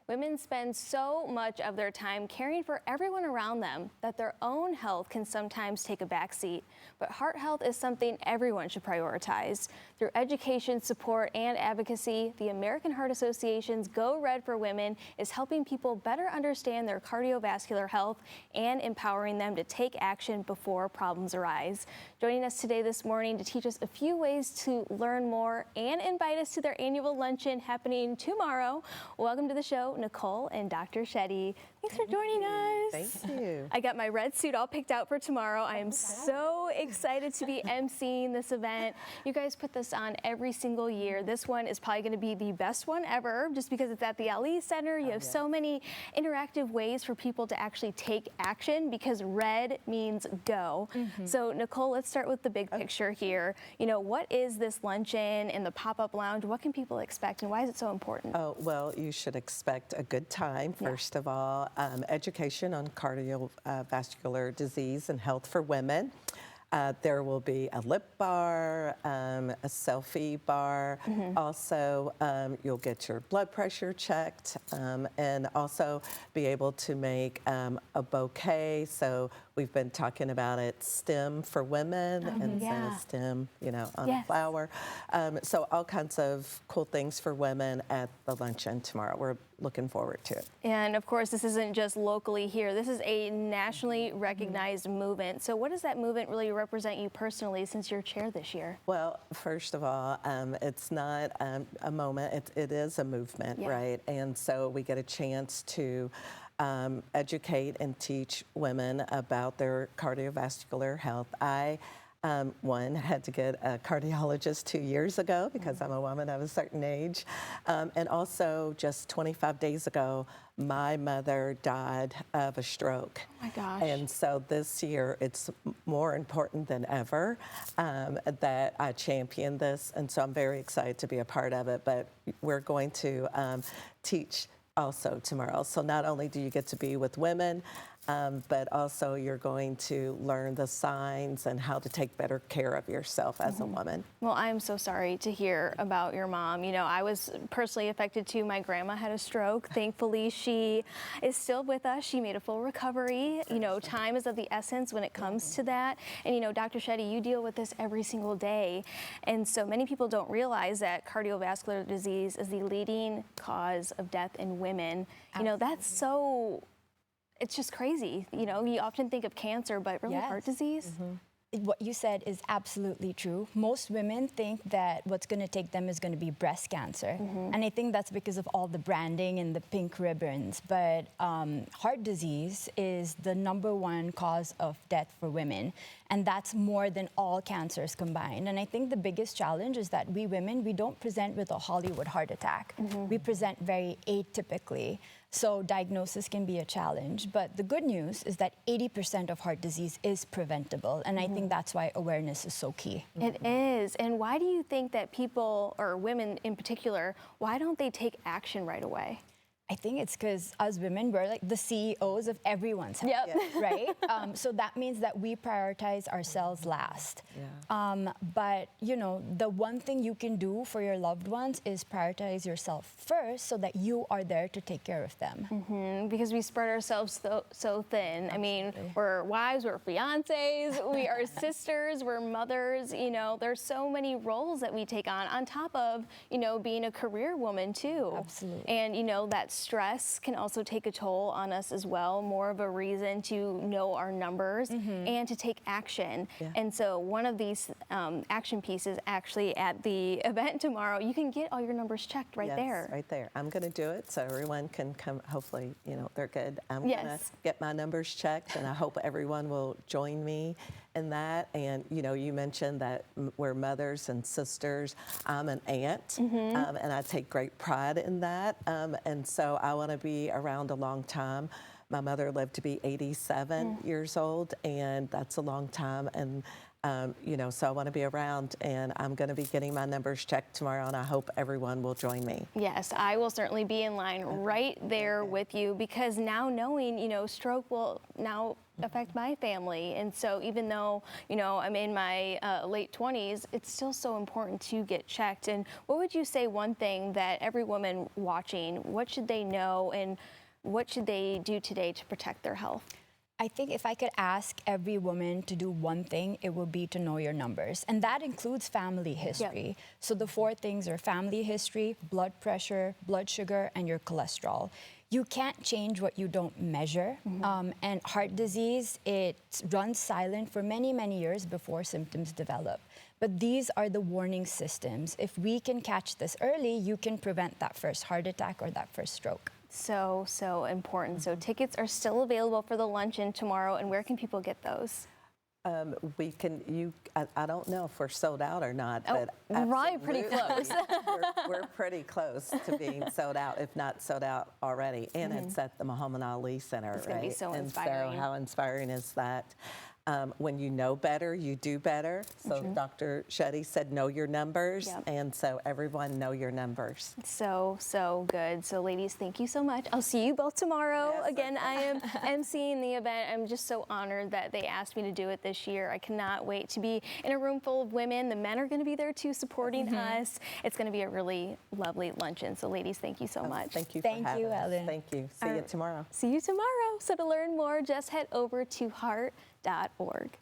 Women spend so much of their time caring for everyone around them that their own health can sometimes take a backseat. But heart health is something everyone should prioritize. Through education, support, and advocacy, the American Heart Association's Go Red for Women is helping people better understand their cardiovascular health and empowering them to take action before problems arise. Joining us today this morning to teach us a few ways to learn more and invite us to their annual luncheon happening tomorrow. Welcome to the show, Nicole and Dr. Shetty. Thanks for joining us. Thank you. I got my red suit all picked out for tomorrow. I am so excited to be emceeing this event. You guys put this on every single year. This one is probably going to be the best one ever just because it's at the LE Center. You have so many interactive ways for people to actually take action because red means go. So Nicole, let's start with the big picture here. You know, what is this luncheon and the pop-up lounge? What can people expect and why is it so important? Oh, well, you should expect a good time, first of all. Education on cardiovascular disease and health for women. There will be a lip bar, a selfie bar. Also, you'll get your blood pressure checked and also be able to make a bouquet. So we've been talking about it STEM for women instead of STEM, you know, on a flower. So all kinds of cool things for women at the luncheon tomorrow. We're looking forward to it. And of course, this isn't just locally here. This is a nationally recognized movement. So what does that movement really represent you personally since you're chair this year? Well, first of all, it's not a moment, it is a movement, right? And so we get a chance to educate and teach women about their cardiovascular health. I had to get a cardiologist 2 years ago because I'm a woman of a certain age. And also just 25 days ago, my mother died of a stroke. Oh my gosh. And so this year, it's more important than ever that I champion this. And so I'm very excited to be a part of it. But we're going to teach also tomorrow. So not only do you get to be with women, but also you're going to learn the signs and how to take better care of yourself as a woman. Well, I'm so sorry to hear about your mom. You know, I was personally affected too. My grandma had a stroke. Thankfully, she is still with us. She made a full recovery. You know, time is of the essence when it comes to that. And, you know, Dr. Shetty, you deal with this every single day. And so many people don't realize that cardiovascular disease is the leading cause of death in women. You know, that's so... It's just crazy. You know, you often think of cancer, but really heart disease. What you said is absolutely true. Most women think that what's going to take them is going to be breast cancer. And I think that's because of all the branding and the pink ribbons. But heart disease is the #1 cause of death for women. And that's more than all cancers combined. And I think the biggest challenge is that we women, we don't present with a Hollywood heart attack. We present very atypically. So diagnosis can be a challenge. But the good news is that 80% of heart disease is preventable. And I think that's why awareness is so key. It is. And why do you think that people, or women in particular, why don't they take action right away? I think it's because us women, we're like the CEOs of everyone's health, right? So that means that we prioritize ourselves last. But, you know, the one thing you can do for your loved ones is prioritize yourself first so that you are there to take care of them. Because we spread ourselves so thin. I mean, we're wives, we're fiancés, we are sisters, we're mothers. You know, there's so many roles that we take on top of, you know, being a career woman too. Absolutely. And, you know, that stress can also take a toll on us as well, more of a reason to know our numbers and to take action. And so one of these action pieces actually at the event tomorrow, you can get all your numbers checked right there. Right there. I'm going to do it so everyone can come, hopefully, you know, they're good. I'm going to get my numbers checked and I hope everyone will join me in that. And, you know, you mentioned that we're mothers and sisters. I'm an aunt and I take great pride in that. And so I want to be around a long time. My mother lived to be 87 years old, and that's a long time. And So I want to be around, and I'm going to be getting my numbers checked tomorrow, and I hope everyone will join me. Yes, I will certainly be in line right there with you, because now knowing, stroke will now affect my family. And so even though, I'm in my late 20s, it's still so important to get checked. And what would you say one thing that every woman watching, what should they know and what should they do today to protect their health? I think if I could ask every woman to do one thing, it would be to know your numbers. And that includes family history. Yep. So the 4 things are family history, blood pressure, blood sugar, and your cholesterol. You can't change what you don't measure. And heart disease, it runs silent for many, many years before symptoms develop. But these are the warning systems. If we can catch this early, you can prevent that first heart attack or that first stroke. So important. So tickets are still available for the luncheon tomorrow, and where can people get those? I don't know if we're sold out or not, but right, pretty close. we're pretty close to being sold out, if not sold out already. And it's at the Muhammad Ali Center, It's going to be so and inspiring. so how inspiring is that? When you know better, you do better. So Dr. Shetty said, know your numbers. Yep. And so everyone know your numbers. So good. So ladies, thank you so much. I'll see you both tomorrow. Yes, Again, I am emceeing the event. I'm just so honored that they asked me to do it this year. I cannot wait to be in a room full of women. The men are going to be there too, supporting us. It's going to be a really lovely luncheon. So ladies, thank you so much. Thank you for having us. Ellen. Thank you. See you tomorrow. See you tomorrow. So to learn more, just head over to heart.org.